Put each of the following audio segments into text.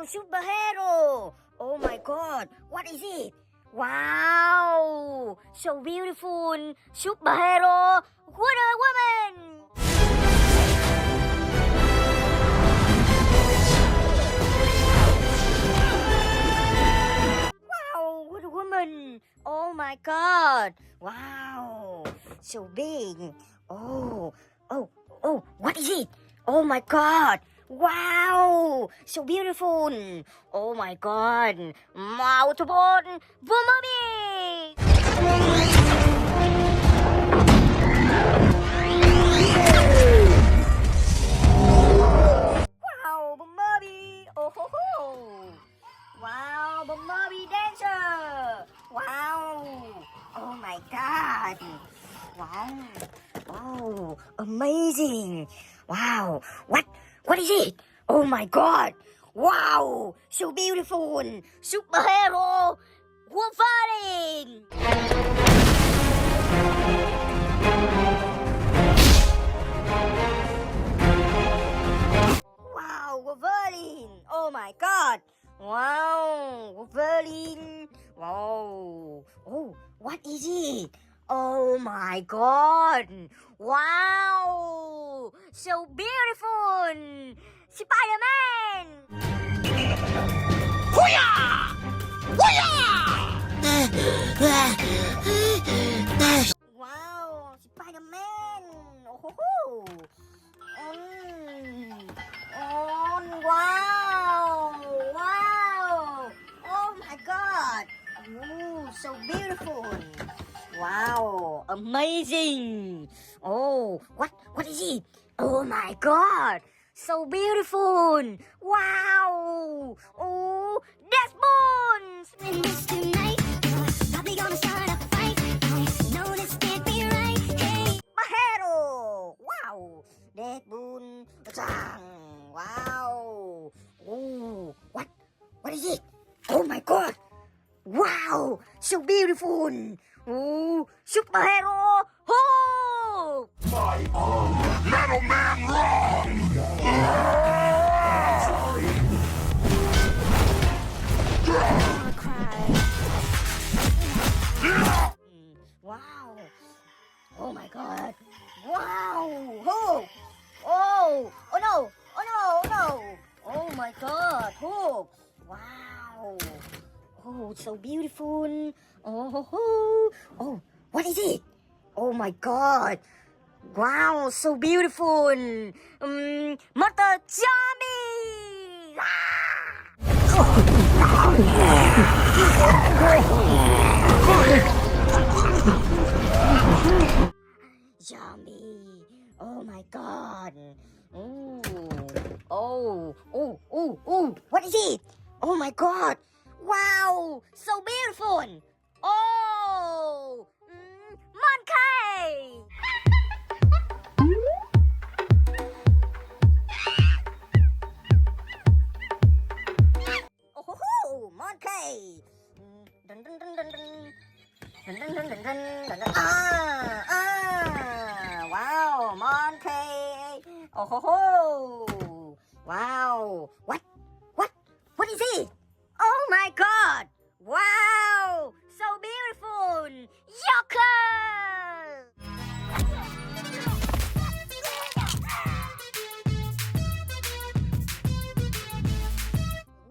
superhero. Oh my god, what is it? Wow, so beautiful. Superhero, Wonder Woman. Wow, Wonder Woman. Oh my god. Wow, so big. Oh, what is it? Oh my god. Wow, so beautiful. Oh my god. Multiple Bumblebee. Wow, Bumblebee. Oh ho ho. Wow, Bumblebee dancer. Wow. Oh my god. Wow. Oh, amazing. Wow. What is it? Oh my god. Wow, so beautiful. Superhero Wolverine. Wow, Wolverine. Oh my god. Wow, Wolverine. Wow. Oh, what is it? Oh my god. Wow, so beautiful. Spider-Man. Hoo-yah! Wow, Spider-Man. Oh, wow. Wow. Oh my god. Ooh, so beautiful. Wow, amazing. Oh, what is it? Oh my god, so beautiful. Wow. Oh, that's bones. Mahero. Wow, that boon. Wow. Oh, what is it? Oh my god. Wow, so beautiful. Oh, superhero Hulk! My Metal Man wrong! Wow. Oh my god. Wow. Hulk. Oh no. Oh no. Oh no. Oh my god. Hulk. Wow. Oh, so beautiful. Oh, what is it? Oh my god. Wow, so beautiful. Mother zombie. Zombie. Oh my god. Oh, what is it? Oh my god. Wow, so beautiful. Oh, monkey. Oh, monkey. Dun, dun, dun, dun, dun. Dun, dun, dun, dun, dun, dun. Wow, monkey. Wow. What is it? Oh my god. Wow, so beautiful. Joker.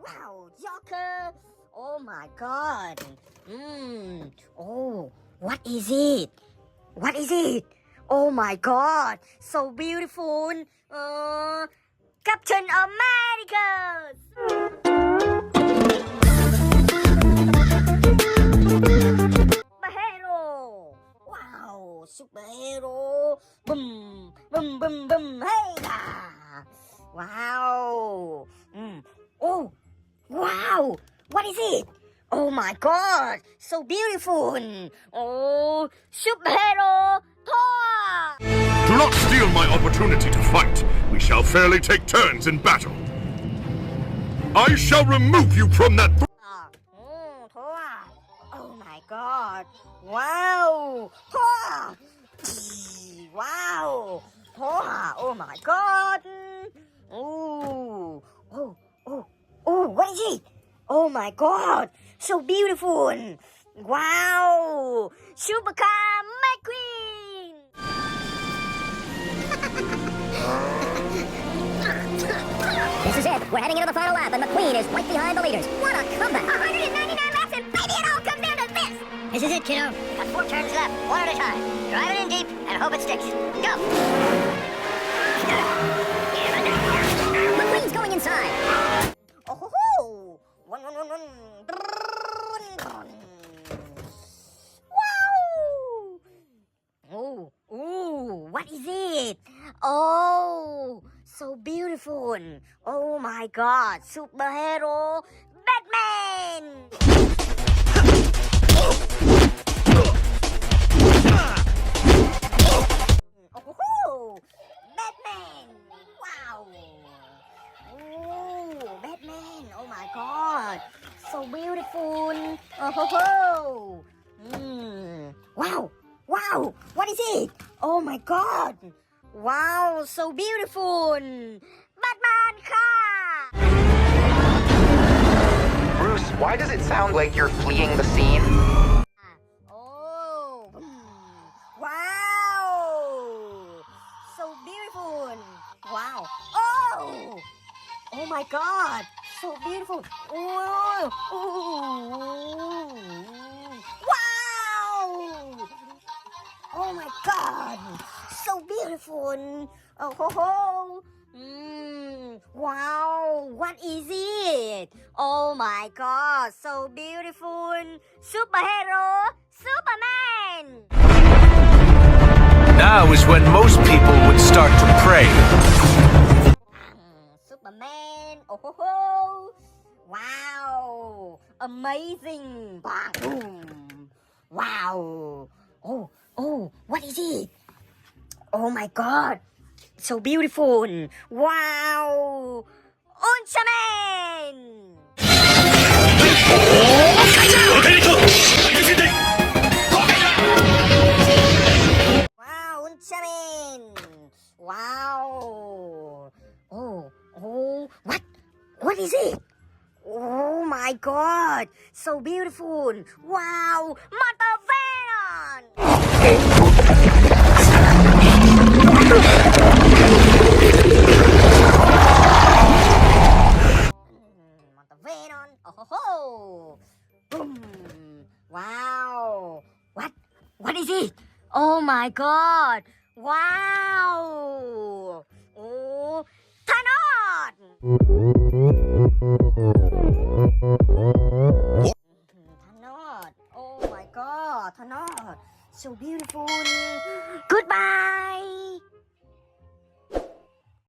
Wow, Joker. Oh my god. Oh, what is it? What is it? Oh my god, so beautiful. Captain America. Superhero. Wow, superhero. Boom, boom, boom, boom. Hey, wow. Oh, wow. What is it? Oh my god, so beautiful. Oh, superhero Thor. Do not steal my opportunity to fight. We shall fairly take turns in battle. I shall remove you from that Thor. Oh my god. Wow. Thor. Wow. Thor. Oh my god. Oh, what is my god, so beautiful. Wow, supercar McQueen. This is it. We're heading into the final lap, and McQueen is right behind the leaders. What a comeback! 199 laps, and baby, it all comes down to this! This is it, kiddo. We got 4 turns left, one at a time. Drive it in deep and hope it sticks. Go! McQueen's going inside. Oh ho ho! One. Wow! Ooh, what is it? Oh, so beautiful. Oh my god, superhero Batman! Oh, Batman! Wow! Oh, Batman! Oh my god! So beautiful! Oh ho ho! Wow! Wow! What is it? Oh my god! Wow! So beautiful! Batman car! Bruce, why does it sound like you're fleeing the scene? Oh! Wow! So beautiful! Wow! Oh! Oh my god! So beautiful! Oh! Wow! Oh my god! So beautiful! Oh ho ho! Wow! What is it? Oh my god! So beautiful! Superhero! Superman! Now is when most people would start to pray. Superman! Oh ho ho! Wow! Amazing! Bang! Boom! Wow! Oh! What is it? Oh my god! So beautiful! Wow! Ultraman! Wow! Ultraman! Wow! Oh! What is it? Oh my god! So beautiful! Wow! Motor Venom! Oh ho ho! Boom! Wow! What is it? Oh my god! Wow! Oh! Thanos! Thanos! Oh my god! Thanos! So beautiful! Goodbye!